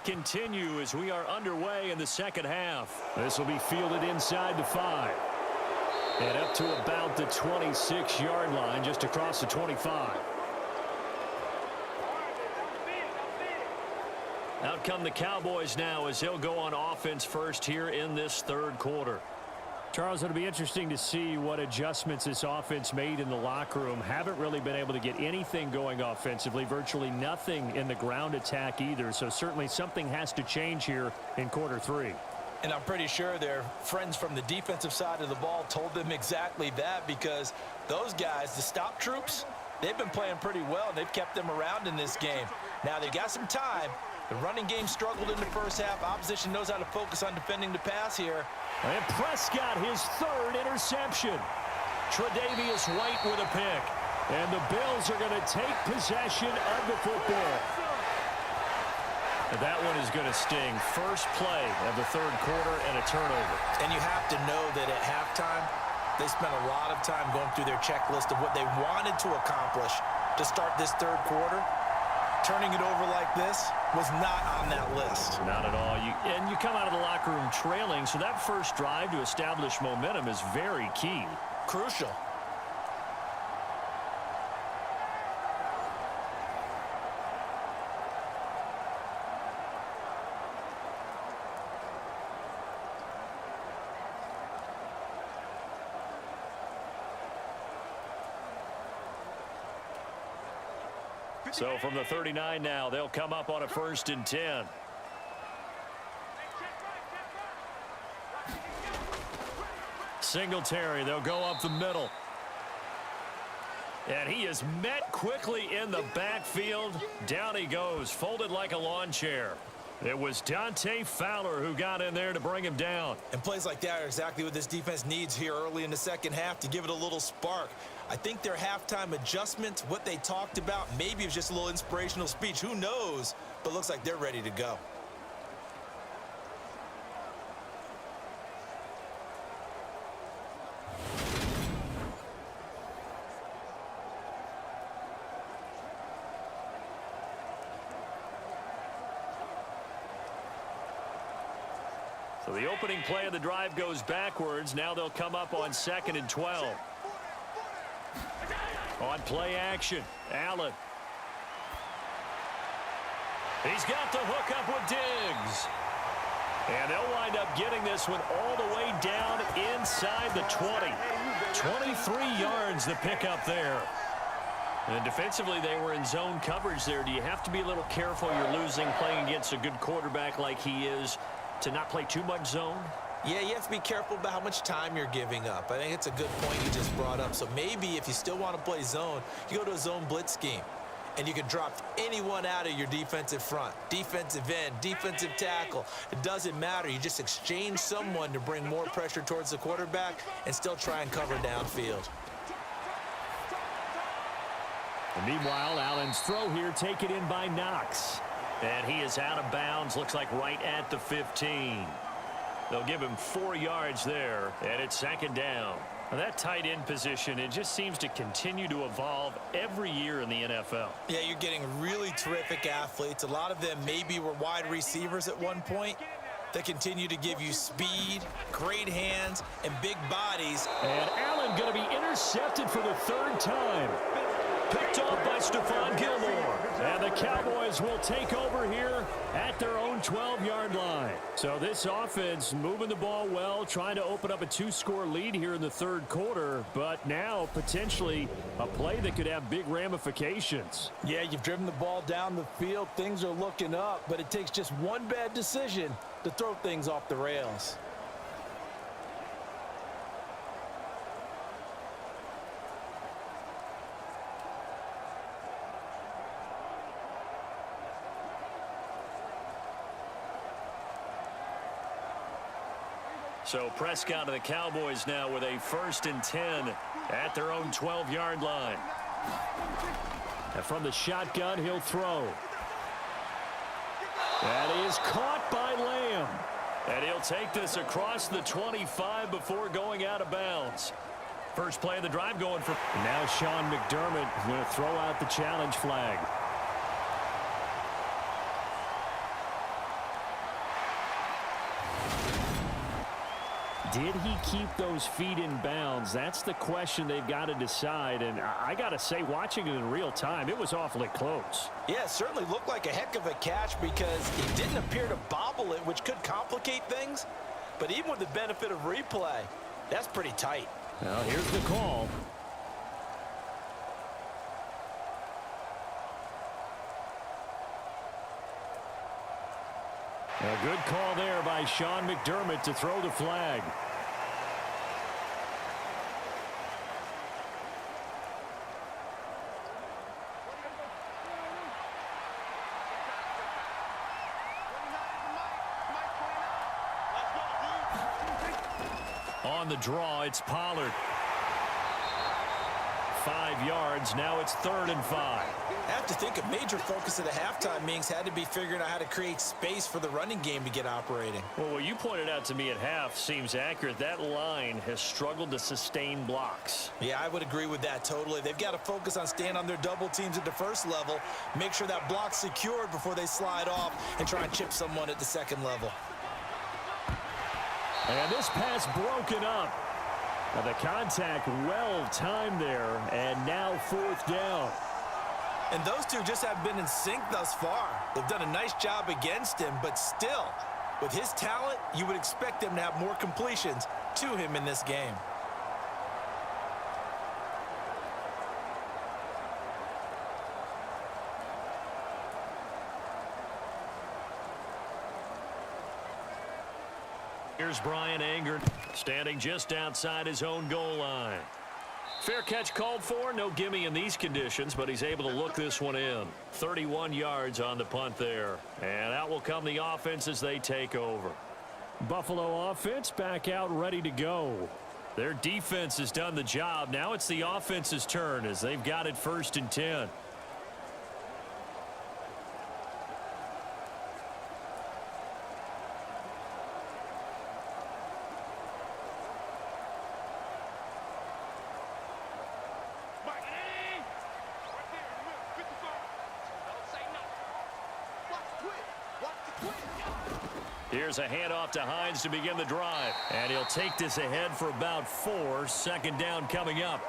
continue as we are underway in the second half. This will be fielded inside the 5. And up to about the 26-yard line, just across the 25. Out come the Cowboys now as they'll go on offense first here in this third quarter. Charles, it'll be interesting to see what adjustments this offense made in the locker room. Haven't really been able to get anything going offensively, virtually nothing in the ground attack either. So certainly something has to change here in quarter 3. And I'm pretty sure their friends from the defensive side of the ball told them exactly that, because those guys, the stop troops, they've been playing pretty well, and they've kept them around in this game. Now, they got some time. The running game struggled in the first half. Opposition knows how to focus on defending the pass here. And Prescott, his 3rd interception. Tre'Davious White with a pick. And the Bills are going to take possession of the football. And that one is going to sting. First play of the third quarter and a turnover. And you have to know that at halftime, they spent a lot of time going through their checklist of what they wanted to accomplish to start this third quarter. Turning it over like this was not on that list. Not at all. And you come out of the locker room trailing, so that first drive to establish momentum is very key. Crucial. So from the 39 now, they'll come up on a 1st and 10. Singletary, they'll go up the middle. And he is met quickly in the backfield. Down he goes, folded like a lawn chair. It was Dante Fowler who got in there to bring him down. And plays like that are exactly what this defense needs here early in the second half to give it a little spark. I think their halftime adjustments, what they talked about, maybe it was just a little inspirational speech. Who knows? But looks like they're ready to go. So the opening play of the drive goes backwards. Now they'll come up on 2nd and 12. On play action, Allen. He's got the hook up with Diggs. And they'll wind up getting this one all the way down inside the 20. 23 yards the pickup there. And defensively, they were in zone coverage there. Do you have to be a little careful? You're losing playing against a good quarterback like he is to not play too much zone? Yeah, you have to be careful about how much time you're giving up. I think it's a good point you just brought up. So maybe if you still want to play zone, you go to a zone blitz scheme. And you can drop anyone out of your defensive front. Defensive end, defensive tackle. It doesn't matter. You just exchange someone to bring more pressure towards the quarterback and still try and cover downfield. And meanwhile, Allen's throw here taken in by Knox. And he is out of bounds, looks like right at the 15. They'll give him 4 yards there, and it's 2nd down. Now that tight end position, it just seems to continue to evolve every year in the NFL. Yeah, you're getting really terrific athletes. A lot of them maybe were wide receivers at one point. They continue to give you speed, great hands, and big bodies. And Allen going to be intercepted for the 3rd time. Picked off by Stephon Gilmore. And the Cowboys will take over here at their own 12-yard line. So this offense moving the ball well, trying to open up a 2-score lead here in the third quarter. But now potentially a play that could have big ramifications. Yeah, you've driven the ball down the field. Things are looking up, but it takes just one bad decision to throw things off the rails. So Prescott of the Cowboys now with a 1st and 10 at their own 12-yard line. And from the shotgun, he'll throw. That is caught by Lamb. And he'll take this across the 25 before going out of bounds. First play of the drive going for. Now Sean McDermott going to throw out the challenge flag. did he keep those feet in bounds? That's the question they've got to decide. And I got to say, watching it in real time, it was awfully close. Yeah, it certainly looked like a heck of a catch because he didn't appear to bobble it, which could complicate things. But even with the benefit of replay, that's pretty tight. Now, here's the call. A good call there by Sean McDermott to throw the flag. On the draw, it's Pollard. 5 yards. Now it's 3rd and 5. I have to think a major focus of the halftime meetings had to be figuring out how to create space for the running game to get operating. Well, what you pointed out to me at half seems accurate. That line has struggled to sustain blocks. Yeah, I would agree with that totally. They've got to focus on staying on their double teams at the first level, make sure that block's secured before they slide off and try and chip someone at the second level. And this pass broken up. Now the contact well timed there, and now 4th down. And those two just have been in sync thus far. They've done a nice job against him, but still, with his talent, you would expect them to have more completions to him in this game. Here's Brian Anger standing just outside his own goal line. Fair catch called for. No gimme in these conditions, but he's able to look this one in. 31 yards on the punt there. And out will come the offense as they take over. Buffalo offense back out ready to go. Their defense has done the job. Now it's the offense's turn as they've got it 1st and 10. Here's a handoff to Hines to begin the drive. And he'll take this ahead for about 4. 2nd down coming up.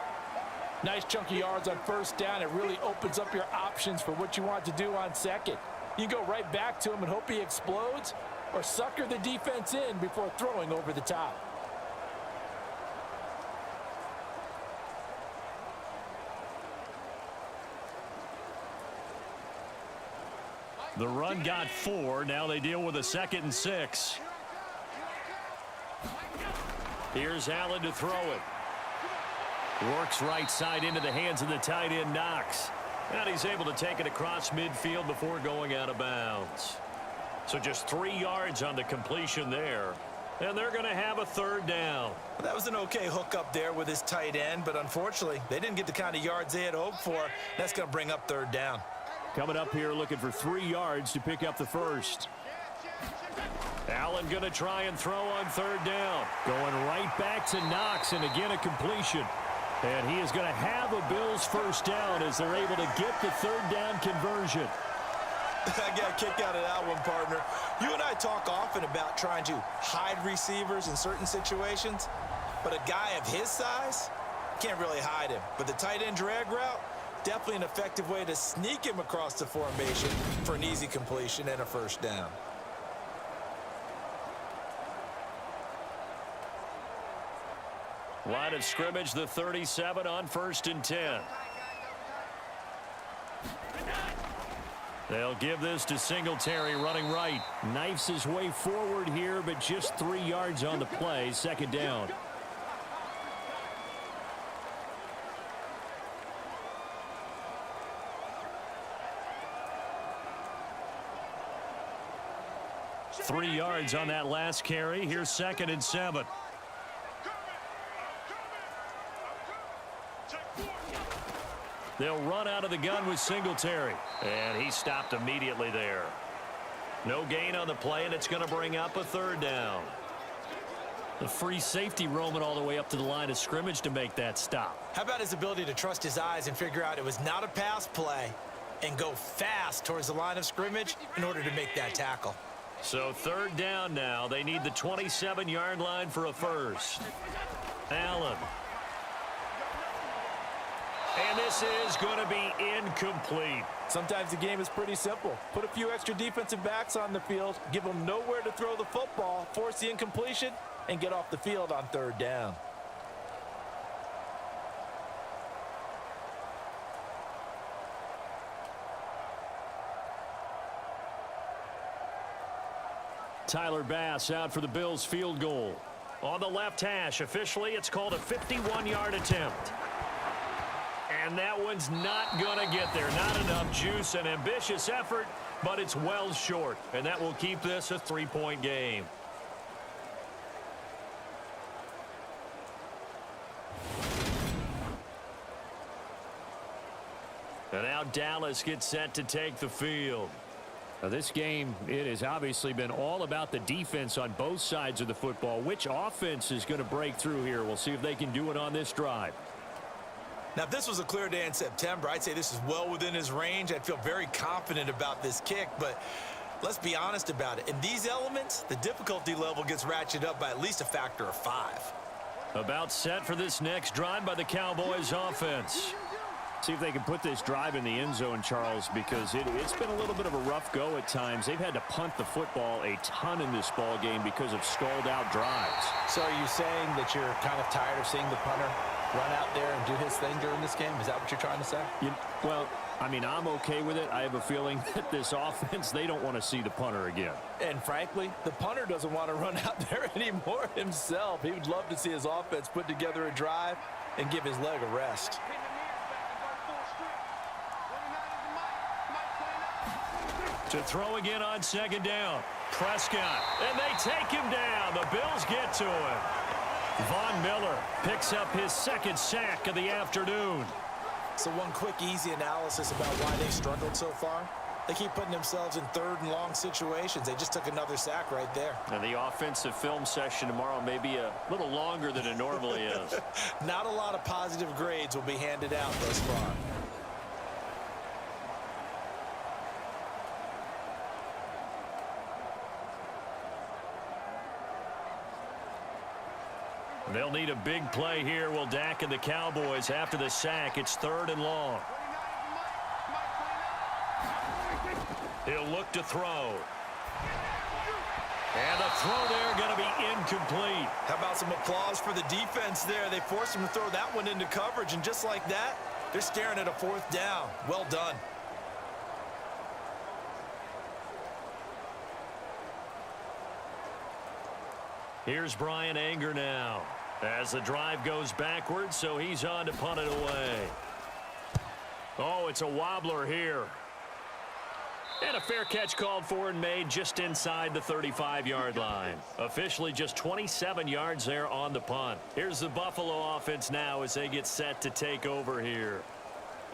Nice chunky yards on 1st down. It really opens up your options for what you want to do on 2nd. You can go right back to him and hope he explodes, or sucker the defense in before throwing over the top. The run got 4. Now they deal with a 2nd and 6. Here's Allen to throw it. Works right side into the hands of the tight end Knox. And he's able to take it across midfield before going out of bounds. So just 3 yards on the completion there. And they're going to have a 3rd down. That was an okay hook up there with his tight end, but unfortunately, they didn't get the kind of yards they had hoped for. That's going to bring up 3rd down. Coming up here looking for 3 yards to pick up the 1st. Allen going to try and throw on 3rd down. Going right back to Knox, and again a completion. And he is going to have a Bills 1st down as they're able to get the 3rd down conversion. I got a kick out of that one, partner. You and I talk often about trying to hide receivers in certain situations, but a guy of his size can't really hide him. But the tight end drag route, definitely an effective way to sneak him across the formation for an easy completion and a 1st down. Line of scrimmage, the 37 on 1st and 10. They'll give this to Singletary running right. Knifes his way forward here, but just 3 yards on the play. 2nd down. Three yards on that last carry. Here's 2nd and 7. They'll run out of the gun with Singletary. And he stopped immediately there. No gain on the play, and it's going to bring up a 3rd down. The free safety roaming all the way up to the line of scrimmage to make that stop. How about his ability to trust his eyes and figure out it was not a pass play and go fast towards the line of scrimmage in order to make that tackle? So third down now. They need the 27-yard line for a first. Allen. And this is going to be incomplete. Sometimes the game is pretty simple. Put a few extra defensive backs on the field, give them nowhere to throw the football, force the incompletion, and get off the field on third down. Tyler Bass out for the Bills field goal. On the left hash, officially, it's called a 51-yard attempt. And that one's not going to get there. Not enough juice. An ambitious effort, but it's well short. And that will keep this a 3-point game. And now Dallas gets set to take the field. Now this game, it has obviously been all about the defense on both sides of the football. Which offense is going to break through here? We'll see if they can do it on this drive. Now, if this was a clear day in September, I'd say this is well within his range. I'd feel very confident about this kick, but let's be honest about it. In these elements, the difficulty level gets ratcheted up by at least a factor of 5. About set for this next drive by the Cowboys offense. See if they can put this drive in the end zone, Charles, because it's been a little bit of a rough go at times. They've had to punt the football a ton in this ball game because of stalled out drives. So are you saying that you're kind of tired of seeing the punter run out there and do his thing during this game? Is that what you're trying to say? Well, I mean, I'm okay with it. I have a feeling that this offense, they don't want to see the punter again. And frankly, the punter doesn't want to run out there anymore himself. He would love to see his offense put together a drive and give his leg a rest. To throw again on second down. Prescott. And they take him down. The Bills get to him. Von Miller picks up his second sack of the afternoon. So one quick, easy analysis about why they struggled so far. They keep putting themselves in third and long situations. They just took another sack right there. And the offensive film session tomorrow may be a little longer than it normally is. Not a lot of positive grades will be handed out thus far. They'll need a big play here. Will Dak and the Cowboys after the sack. It's third and long. He'll look to throw. And the throw there going to be incomplete. How about some applause for the defense there? They forced him to throw that one into coverage, and just like that, they're staring at a fourth down. Well done. Here's Brian Anger now as the drive goes backwards, so he's on to punt it away. Oh, it's a wobbler here. And a fair catch called for and made just inside the 35-yard line. Officially just 27 yards there on the punt. Here's the Buffalo offense now as they get set to take over here.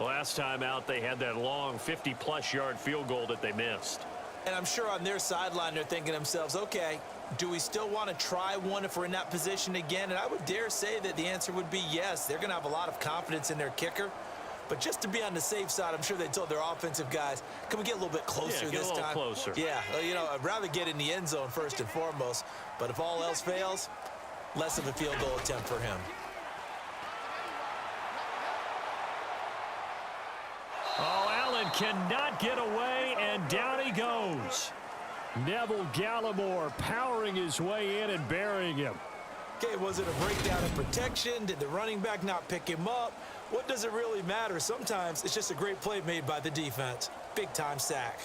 Last time out, they had that long 50-plus yard field goal that they missed. And I'm sure on their sideline they're thinking to themselves, okay, do we still want to try one if we're in that position again? And I would dare say that the answer would be yes. They're going to have a lot of confidence in their kicker. But just to be on the safe side, I'm sure they told their offensive guys, can we get a little bit closer this time? Get a little closer. Yeah, you know, I'd rather get in the end zone first and foremost. But if all else fails, less of a field goal attempt for him. Oh, Allen cannot get away, and down he goes. Neville Gallimore powering his way in and burying him. Okay, was it a breakdown in protection? Did the running back not pick him up? What does it really matter? Sometimes it's just a great play made by the defense. Big-time sack.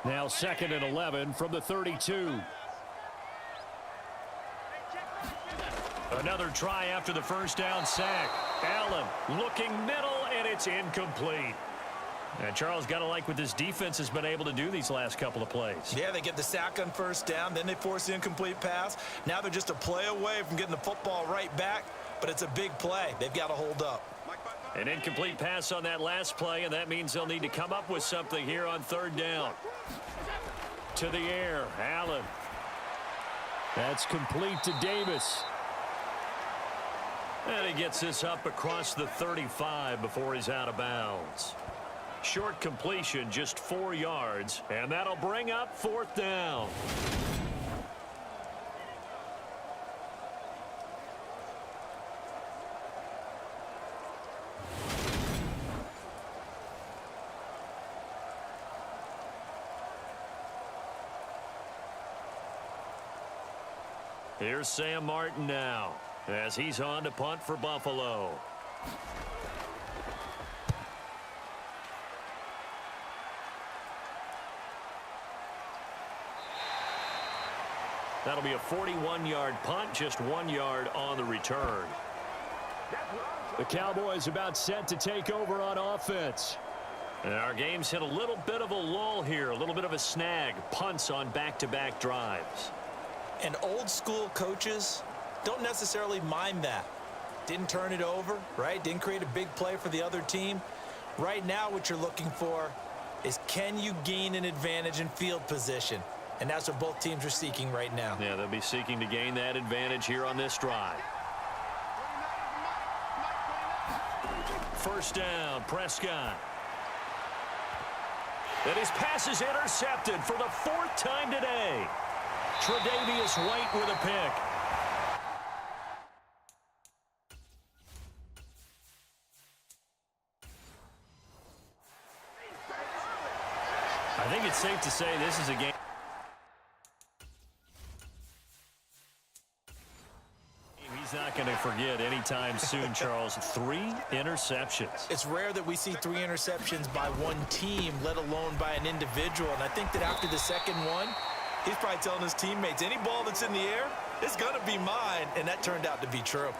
Now 2nd and 11 from the 32. Another try after the first down sack. Allen looking middle, and it's incomplete. And Charles, got to like what this defense has been able to do these last couple of plays. Yeah, they get the sack on first down, then they force the incomplete pass. Now they're just a play away from getting the football right back, but it's a big play. They've got to hold up. An incomplete pass on that last play, and that means they'll need to come up with something here on third down. To the air, Allen. That's complete to Davis. And he gets this up across the 35 before he's out of bounds. Short completion, just 4 yards, and that'll bring up fourth down. Here's Sam Martin now, as he's on to punt for Buffalo. That'll be a 41-yard punt, just 1 yard on the return. The Cowboys about set to take over on offense. And our game's hit a little bit of a lull here, a little bit of a snag. Punts on back-to-back drives. And old school coaches don't necessarily mind that. Didn't turn it over, right? Didn't create a big play for the other team. Right now what you're looking for is, can you gain an advantage in field position? And that's what both teams are seeking right now. Yeah, they'll be seeking to gain that advantage here on this drive. First down, Prescott. And his pass is intercepted for the 4th time today. Tre'Davious White with a pick. I think it's safe to say this is a game he's not going to forget anytime soon, Charles. 3 interceptions. It's rare that we see 3 interceptions by one team, let alone by an individual. And I think that after the second one, he's probably telling his teammates, any ball that's in the air, it's going to be mine. And that turned out to be true.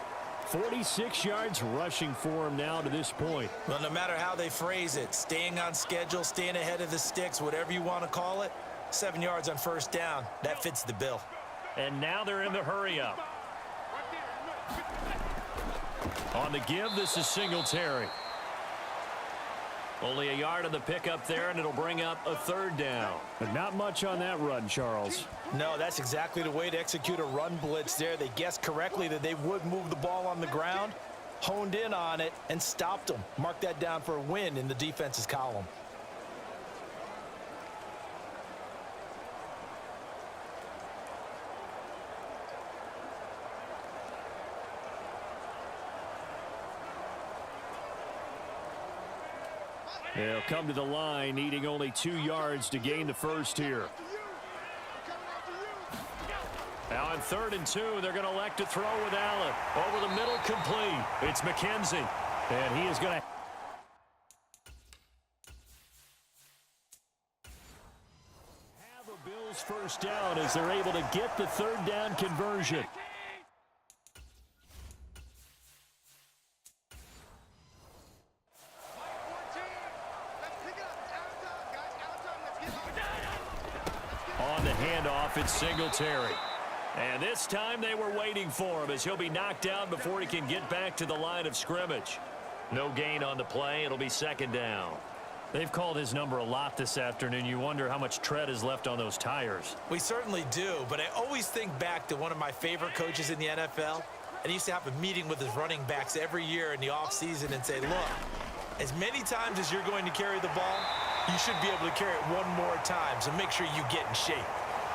46 yards rushing for him now to this point. Well, no matter how they phrase it, staying on schedule, staying ahead of the sticks, whatever you want to call it, 7 yards on first down, that fits the bill. And now they're in the hurry-up. On the give, this is Singletary. Only a yard on the pickup there, and it'll bring up a third down. But not much on that run, Charles. No, that's exactly the way to execute a run blitz there. They guessed correctly that they would move the ball on the ground, honed in on it, and stopped them. Mark that down for a win in the defense's column. They'll come to the line, needing only 2 yards to gain the first here. Now on 3rd and 2, they're going to elect to throw with Allen. Over the middle, complete. It's McKenzie. And he is going to have a Bills first down as they're able to get the 3rd down conversion. On the handoff, it's Singletary. And this time they were waiting for him as he'll be knocked down before he can get back to the line of scrimmage. No gain on the play. It'll be 2nd down. They've called his number a lot this afternoon. You wonder how much tread is left on those tires. We certainly do, but I always think back to one of my favorite coaches in the NFL. And he used to have a meeting with his running backs every year in the offseason and say, look, as many times as you're going to carry the ball, you should be able to carry it one more time, so make sure you get in shape.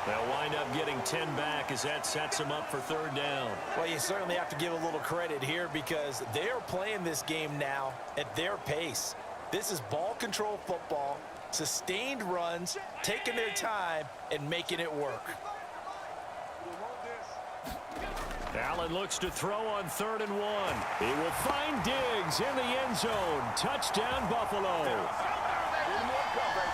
They'll wind up getting 10 back as that sets them up for 3rd down. Well, you certainly have to give a little credit here because they are playing this game now at their pace. This is ball control football, sustained runs, taking their time, and making it work. Allen looks to throw on 3rd and 1. He will find Diggs in the end zone. Touchdown, Buffalo.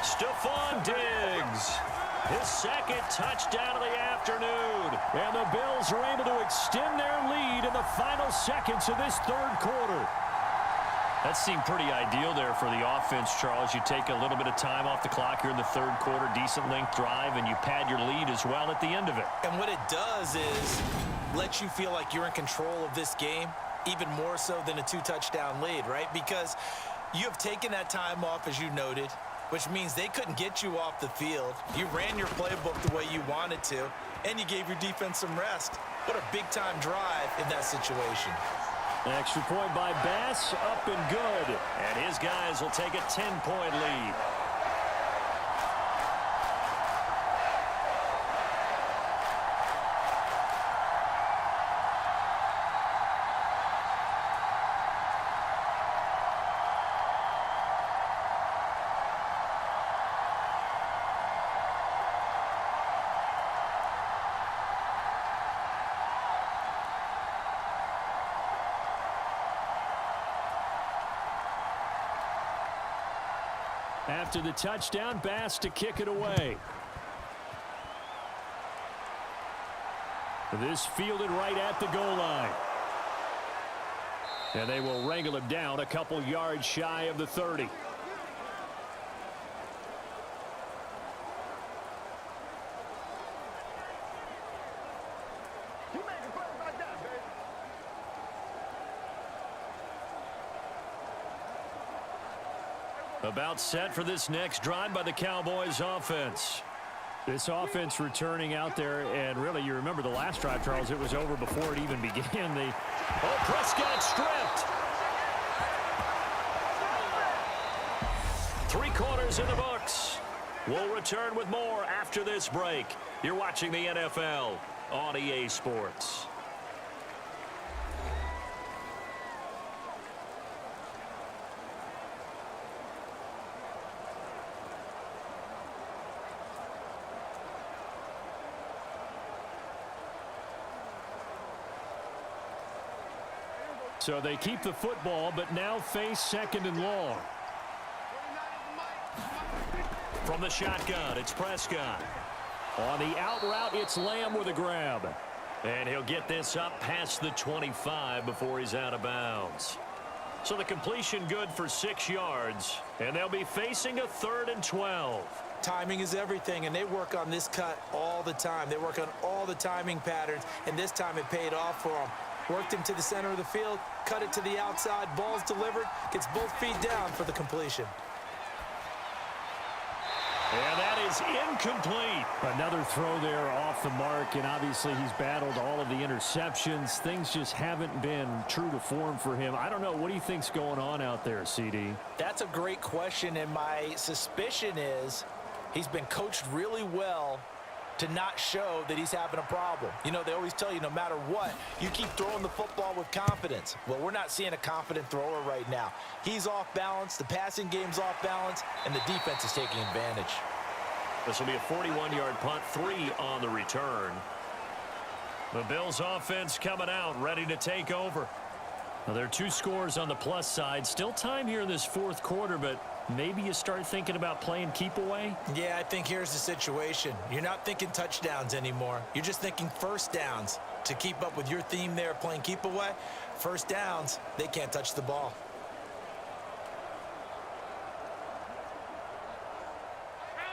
Stephon Diggs, his 2nd touchdown of the afternoon. And the Bills are able to extend their lead in the final seconds of this 3rd quarter. That seemed pretty ideal there for the offense, Charles. You take a little bit of time off the clock here in the 3rd quarter, decent length drive, and you pad your lead as well at the end of it. And what it does is let you feel like you're in control of this game. even more so than a 2-touchdown lead, right? Because you have taken that time off, as you noted, which means they couldn't get you off the field. You ran your playbook the way you wanted to, and you gave your defense some rest. What a big-time drive in that situation. An extra point by Bass, up and good. And his guys will take a 10-point lead. After the touchdown, Bass to kick it away. This fielded right at the goal line. And they will wrangle him down a couple yards shy of the 30. About set for this next drive by the Cowboys offense. This offense returning out there, and really, you remember the last drive, Charles, it was over before it even began. Prescott stripped. 3 quarters in the books. We'll return with more after this break. You're watching the NFL on EA Sports. So they keep the football, but now face 2nd and long. From the shotgun, it's Prescott. On the out route, it's Lamb with a grab. And he'll get this up past the 25 before he's out of bounds. So the completion good for 6 yards, and they'll be facing a 3rd and 12. Timing is everything, and they work on this cut all the time. They work on all the timing patterns, and this time it paid off for them. Worked him to the center of the field, cut it to the outside, ball's delivered, gets both feet down for the completion. And that is incomplete. Another throw there off the mark, and obviously he's battled all of the interceptions. Things just haven't been true to form for him. I don't know. What do you think's going on out there, CD? That's a great question, and my suspicion is he's been coached really well to not show that he's having a problem. You know, they always tell you no matter what, you keep throwing the football with confidence. Well, we're not seeing a confident thrower right now. He's off balance, the passing game's off balance, and the defense is taking advantage. This will be a 41-yard punt, 3 on the return. The Bills offense coming out, ready to take over. Now, there are 2 scores on the plus side. Still time here in this 4th quarter, but maybe you start thinking about playing keep away? Yeah, I think here's the situation. You're not thinking touchdowns anymore. You're just thinking first downs. To keep up with your theme there, playing keep away, first downs, they can't touch the ball.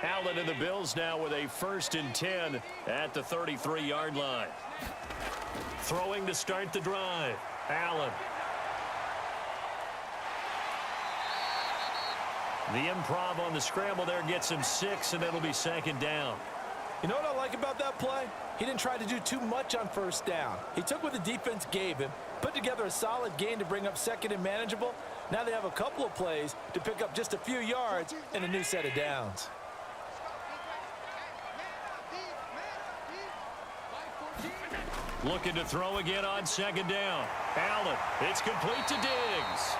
Allen and the Bills now with a 1st and 10 at the 33-yard line. Throwing to start the drive. Allen. The improv on the scramble there gets him 6, and it'll be 2nd down. You know what I like about that play? He didn't try to do too much on 1st down. He took what the defense gave him, put together a solid gain to bring up 2nd and manageable. Now they have a couple of plays to pick up just a few yards and a new set of downs. Looking to throw again on 2nd down. Allen, it's complete to Diggs.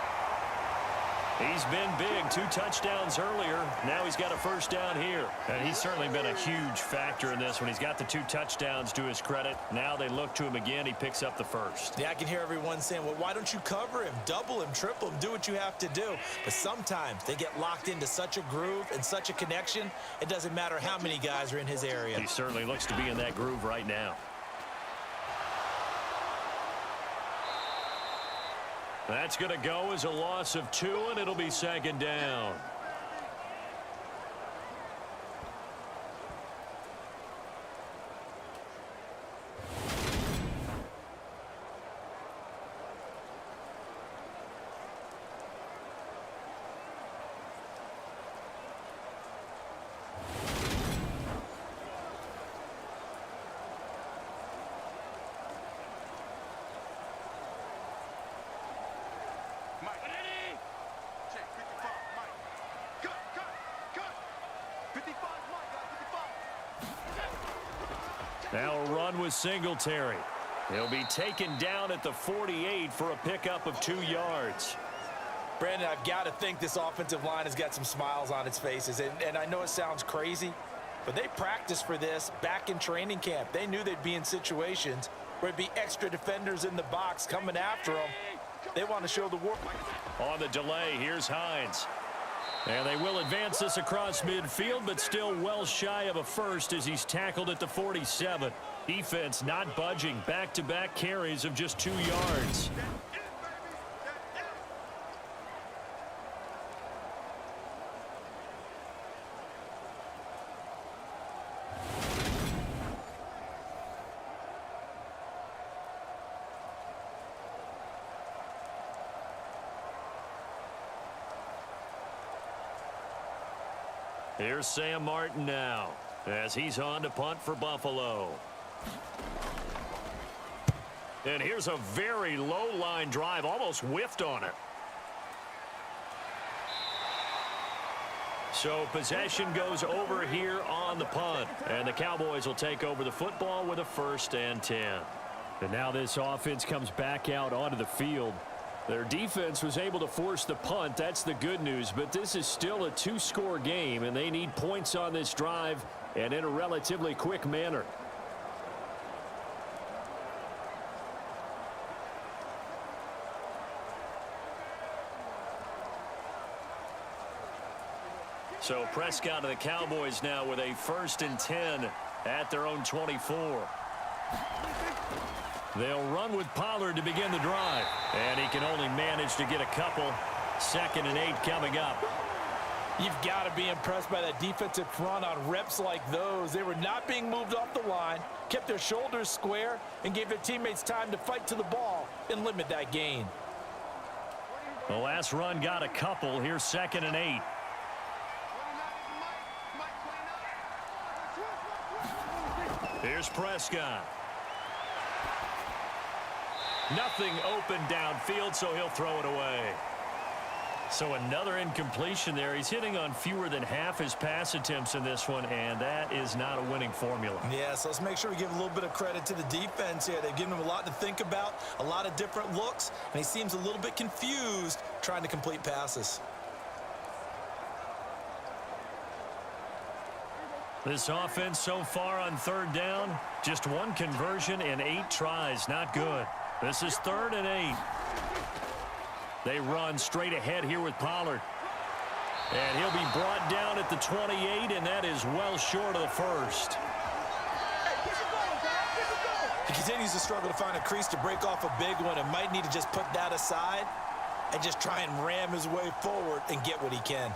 He's been big, 2 touchdowns earlier. Now he's got a 1st down here. And he's certainly been a huge factor in this when he's got the 2 touchdowns to his credit. Now they look to him again. He picks up the 1st. Yeah, I can hear everyone saying, well, why don't you cover him, double him, triple him, do what you have to do. But sometimes they get locked into such a groove and such a connection, it doesn't matter how many guys are in his area. He certainly looks to be in that groove right now. That's going to go as a loss of 2, and it'll be 2nd down. Now a run with Singletary. He'll be taken down at the 48 for a pickup of 2 yards. Brandon, I've got to think this offensive line has got some smiles on its faces. And I know it sounds crazy, but they practiced for this back in training camp. They knew they'd be in situations where it'd be extra defenders in the box coming after them. They want to show the world. On the delay, here's Hines. And they will advance this across midfield, but still well shy of a first as he's tackled at the 47. Defense not budging. Back-to-back carries of just 2 yards. Here's Sam Martin now as he's on to punt for Buffalo. And here's a very low line drive, almost whiffed on it. So possession goes over here on the punt, and the Cowboys will take over the football with a 1st and 10. And now this offense comes back out onto the field. Their defense was able to force the punt. That's the good news. But this is still a 2-score game, and they need points on this drive and in a relatively quick manner. So Prescott of the Cowboys now with a 1st and 10 at their own 24. They'll run with Pollard to begin the drive. And he can only manage to get a couple. 2nd and 8 coming up. You've got to be impressed by that defensive front on reps like those. They were not being moved off the line, kept their shoulders square, and gave their teammates time to fight to the ball and limit that gain. The last run got a couple. Here's 2nd and 8. Here's Prescott. Nothing open downfield, so he'll throw it away. So another incompletion there. He's hitting on fewer than half his pass attempts in this one, and that is not a winning formula. Yeah, so let's make sure we give a little bit of credit to the defense here. They've given him a lot to think about, a lot of different looks, and he seems a little bit confused trying to complete passes. This offense so far on 3rd down, just 1 conversion and 8 tries. Not good. This is 3rd and 8. They run straight ahead here with Pollard. And he'll be brought down at the 28, and that is well short of the 1st. He continues to struggle to find a crease to break off a big one and might need to just put that aside and just try and ram his way forward and get what he can.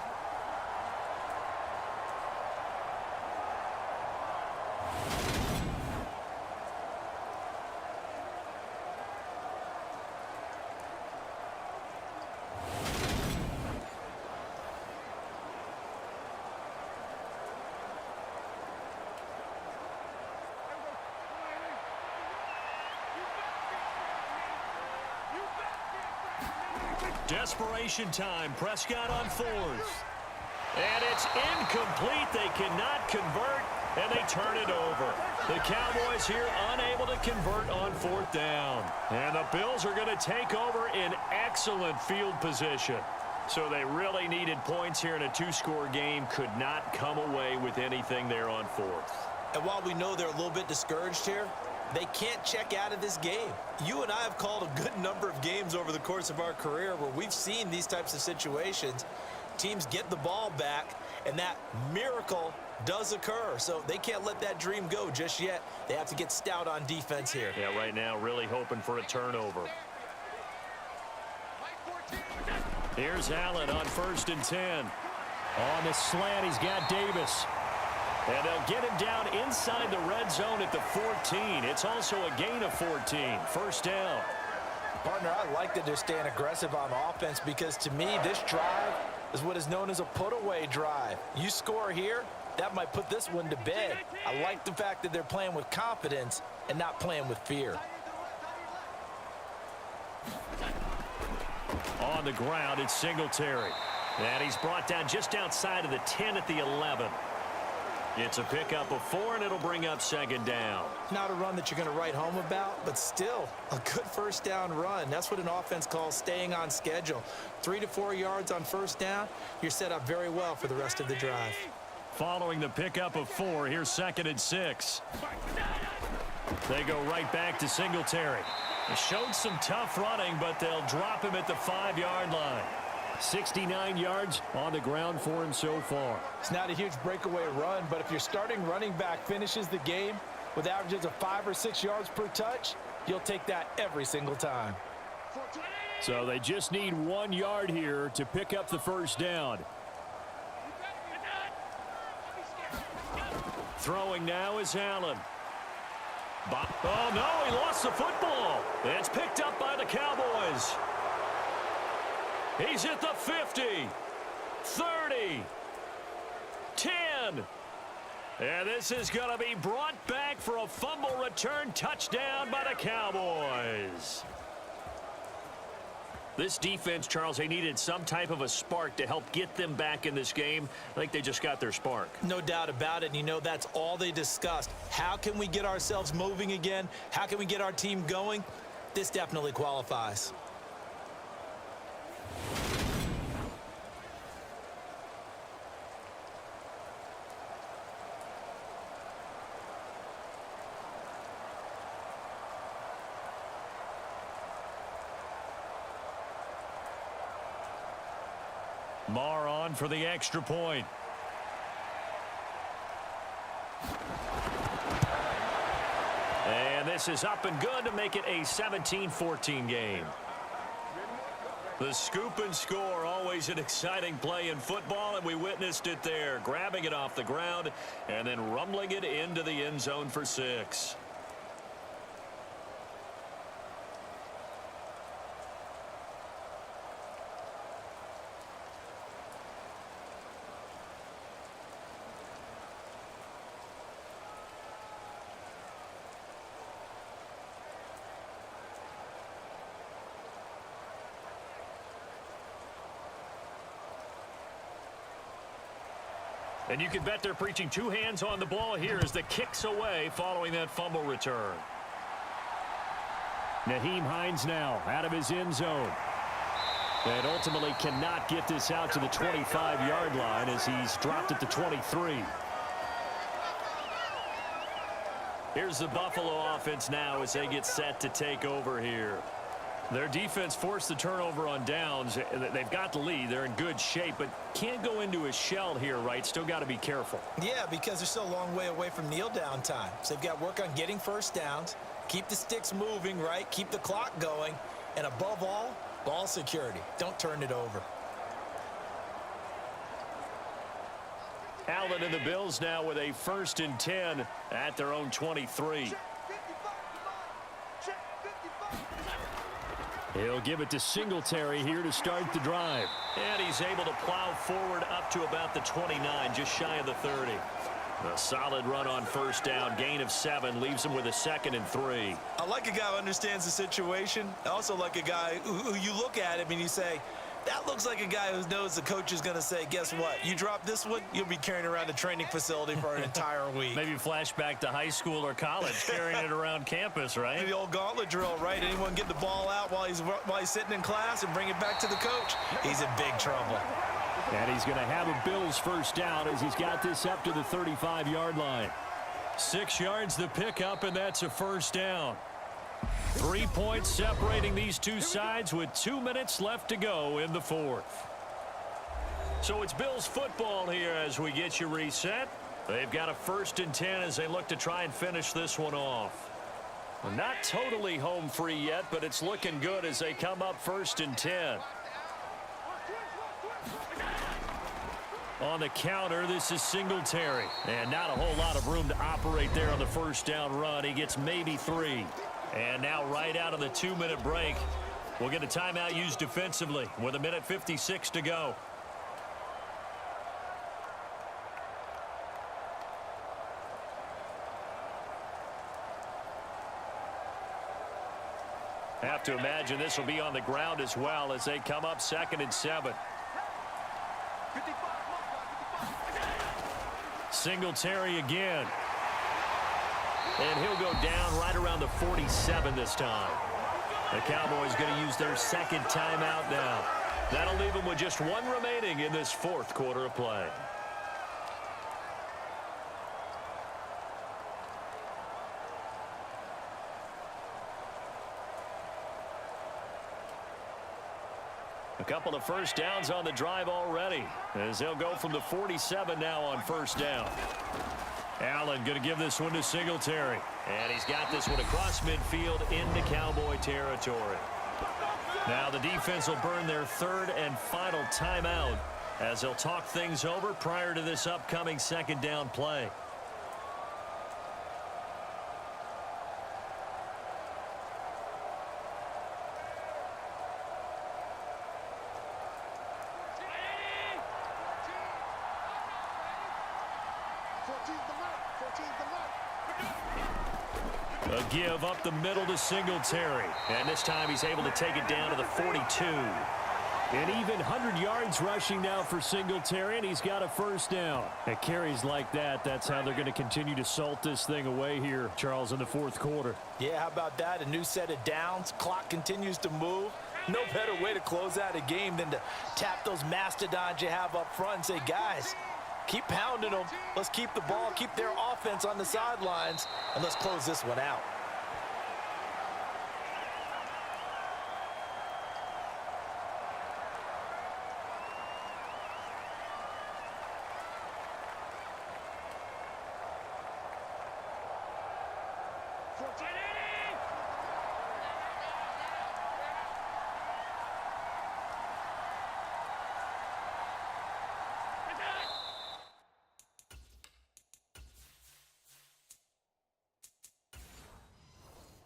Desperation time. Prescott on 4th. And it's incomplete. They cannot convert, and they turn it over. The Cowboys here unable to convert on 4th down. And the Bills are going to take over in excellent field position. So they really needed points here in a 2-score game. Could not come away with anything there on 4th. And while we know they're a little bit discouraged here, they can't check out of this game. You and I have called a good number of games over the course of our career where we've seen these types of situations. Teams get the ball back, and that miracle does occur. So they can't let that dream go just yet. They have to get stout on defense here. Yeah, right now really hoping for a turnover. Here's Allen on 1st and 10. On the slant, he's got Davis. And they'll get him down inside the red zone at the 14. It's also a gain of 14. 1st down. Partner, I like that they're staying aggressive on offense because to me, this drive is what is known as a put-away drive. You score here, that might put this one to bed. I like the fact that they're playing with confidence and not playing with fear. On the ground, it's Singletary. And he's brought down just outside of the 10 at the 11. It's a pickup of 4, and it'll bring up second down. Not a run that you're going to write home about, but still a good first down run. That's what an offense calls staying on schedule. 3 to 4 yards on first down, you're set up very well for the rest of the drive. Following the pickup of 4, here's 2nd and 6. They go right back to Singletary. They showed some tough running, but they'll drop him at the 5-yard line. 69 yards on the ground for him so far. It's not a huge breakaway run, but if your starting running back finishes the game with averages of 5 or 6 yards per touch, you'll take that every single time. So they just need 1 yard here to pick up the first down. Throwing now is Allen. Oh, no, he lost the football. It's picked up by the Cowboys. He's at the 50, 30, 10. And this is going to be brought back for a fumble return touchdown by the Cowboys. This defense, Charles, they needed some type of a spark to help get them back in this game. I think they just got their spark. No doubt about it. And you know that's all they discussed. How can we get ourselves moving again? How can we get our team going? This definitely qualifies. Marr on for the extra point. And this is up and good to make it a 17-14 game. The scoop and score, always an exciting play in football, and we witnessed it there. Grabbing it off the ground and then rumbling it into the end zone for 6. And you can bet they're preaching 2 hands on the ball here as the kick's away following that fumble return. Nyheim Hines now out of his end zone. And ultimately cannot get this out to the 25-yard line as he's dropped at the 23. Here's the Buffalo offense now as they get set to take over here. Their defense forced the turnover on downs. They've got the lead. They're in good shape, but can't go into a shell here, right? Still got to be careful. Yeah, because they're still a long way away from kneel down time. So they've got to work on getting first downs, keep the sticks moving, right? Keep the clock going, and above all, ball security. Don't turn it over. Allen and the Bills now with a 1st and 10 at their own 23. He'll give it to Singletary here to start the drive. And he's able to plow forward up to about the 29, just shy of the 30. A solid run on first down. Gain of 7 leaves him with a 2nd and 3. I like a guy who understands the situation. I also like a guy who you look at him and you say, that looks like a guy who knows the coach is going to say, guess what? You drop this one, you'll be carrying around a training facility for an entire week. Maybe flashback to high school or college, carrying it around campus, right? The old gauntlet drill, right? Anyone get the ball out while he's sitting in class and bring it back to the coach? He's in big trouble. And he's going to have a Bills first down as he's got this up to the 35-yard line. 6 yards the pickup, and that's a first down. 3 points separating these two sides with 2 minutes left to go in the 4th. So it's Bills football here as we get you reset. They've got a 1st and 10 as they look to try and finish this one off. Not totally home free yet, but it's looking good as they come up 1st and 10. On the counter, this is Singletary. And not a whole lot of room to operate there on the first down run. He gets maybe 3. And now right out of the 2-minute break, we'll get a timeout used defensively with 1:56 to go. Have to imagine this will be on the ground as well as they come up 2nd and 7. Singletary again. And he'll go down right around the 47 this time. The Cowboys going to use their second timeout now. That'll leave them with just one remaining in this fourth quarter of play. A couple of first downs on the drive already, as they'll go from the 47 now on first down. Allen going to give this one to Singletary. And he's got this one across midfield into Cowboy territory. Now the defense will burn their third and final timeout as they'll talk things over prior to this upcoming second down play. A give up the middle to Singletary. And this time he's able to take it down to the 42. An even 100 yards rushing now for Singletary, and he's got a first down. At carries like that, that's how they're going to continue to salt this thing away here, Charles, in the fourth quarter. Yeah, how about that? A new set of downs. Clock continues to move. No better way to close out a game than to tap those mastodons you have up front and say, guys, keep pounding them. Let's keep the ball, keep their offense on the sidelines, and let's close this one out.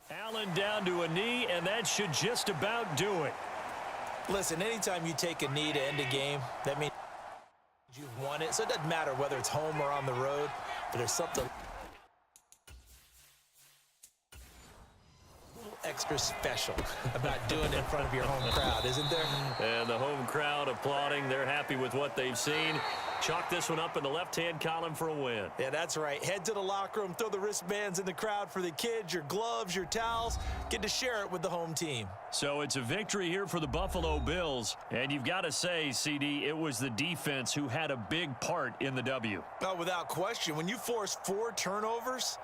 Allen down to a knee, and that should just about do it. Listen, anytime you take a knee to end a game, that means you've won it. So it doesn't matter whether it's home or on the road, but there's something extra special about doing it in front of your home crowd, isn't there? And the home crowd applauding. They're happy with what they've seen. Chalk this one up in the left-hand column for a win. Yeah, that's right. Head to the locker room, throw the wristbands in the crowd for the kids, your gloves, your towels. Get to share it with the home team. So it's a victory here for the Buffalo Bills. And you've got to say, CD, it was the defense who had a big part in the W. Oh, without question. When you force 4 turnovers,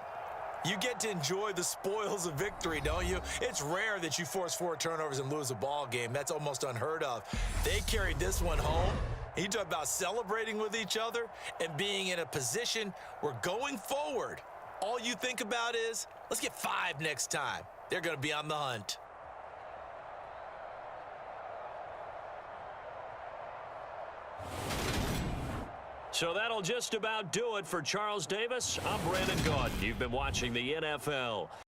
you get to enjoy the spoils of victory, don't you? It's rare that you force 4 turnovers and lose a ball game. That's almost unheard of. They carried this one home. You talk about celebrating with each other and being in a position where going forward, all you think about is, let's get 5 next time. They're going to be on the hunt. So that'll just about do it for Charles Davis. I'm Brandon Gaudin. You've been watching the NFL.